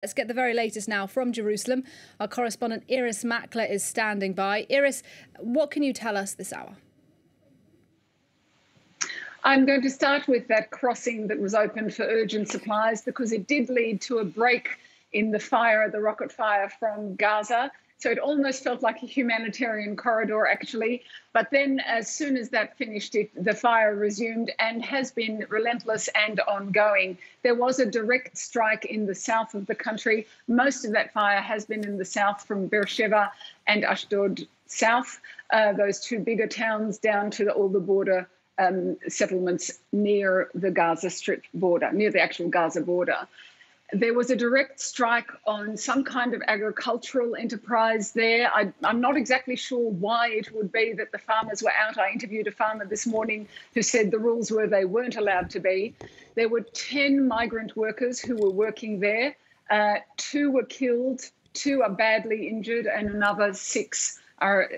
Let's get the very latest now from Jerusalem. Our correspondent Irris Makler is standing by. Irris, what can you tell us this hour? I'm going to start with that crossing that was opened for urgent supplies because it did lead to a break in the rocket fire from Gaza. So it almost felt like a humanitarian corridor, actually. But then as soon as that finished, the fire resumed and has been relentless and ongoing. There was a direct strike in the south of the country. Most of that fire has been in the south from Beersheba and Ashdod south, those two bigger towns, down to all the border settlements near the Gaza Strip border, near the actual Gaza border. There was a direct strike on some kind of agricultural enterprise there. I'm not exactly sure why it would be that the farmers were out. I interviewed a farmer this morning who said the rules were they weren't allowed to be. There were 10 migrant workers who were working there. 2 were killed, 2 are badly injured, and another 6 are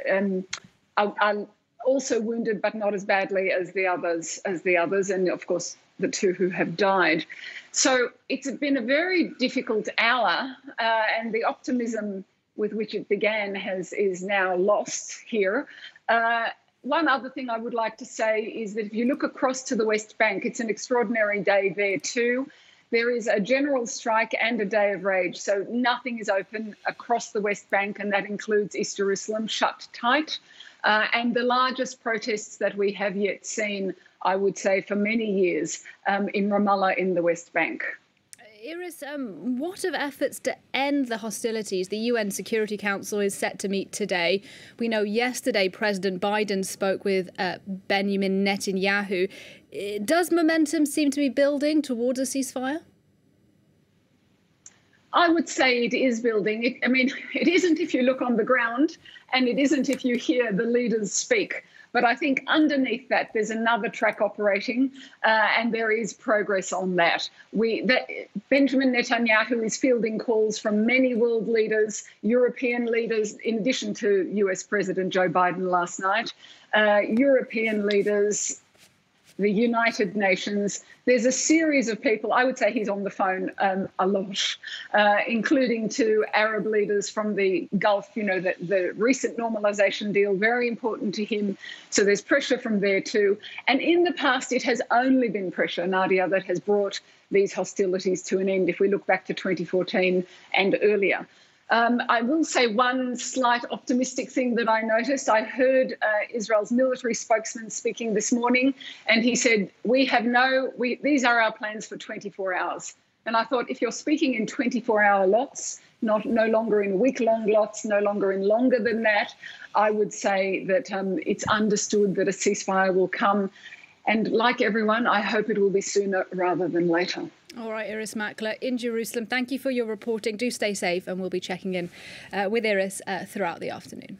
also wounded, but not as badly as the others, and of course the 2 who have died. So it's been a very difficult hour, and the optimism with which it began is now lost here. One other thing I would like to say is that if you look across to the West Bank, it's an extraordinary day there too. There is a general strike and a day of rage. So nothing is open across the West Bank, and that includes East Jerusalem, shut tight. And the largest protests that we have yet seen, I would say, for many years in Ramallah in the West Bank. Irris, what of efforts to end the hostilities? The UN Security Council is set to meet today. We know yesterday President Biden spoke with Benjamin Netanyahu. Does momentum seem to be building towards a ceasefire? I would say it is building. It isn't if you look on the ground, and it isn't if you hear the leaders speak. But I think underneath that, there's another track operating, and there is progress on that. Benjamin Netanyahu is fielding calls from many world leaders, European leaders, in addition to US President Joe Biden last night, European leaders, the United Nations. There's a series of people. I would say he's on the phone a lot, including to Arab leaders from the Gulf. You know, the recent normalization deal, very important to him. So there's pressure from there too. And in the past, it has only been pressure, Nadia, that has brought these hostilities to an end, if we look back to 2014 and earlier. I will say one slight optimistic thing that I noticed. I heard Israel's military spokesman speaking this morning, and he said, these are our plans for 24 hours. And I thought, if you're speaking in 24-hour lots, no longer in week-long lots, no longer in longer than that, I would say that it's understood that a ceasefire will come. And like everyone, I hope it will be sooner rather than later. All right, Irris Makler in Jerusalem. Thank you for your reporting. Do stay safe, and we'll be checking in with Irris throughout the afternoon.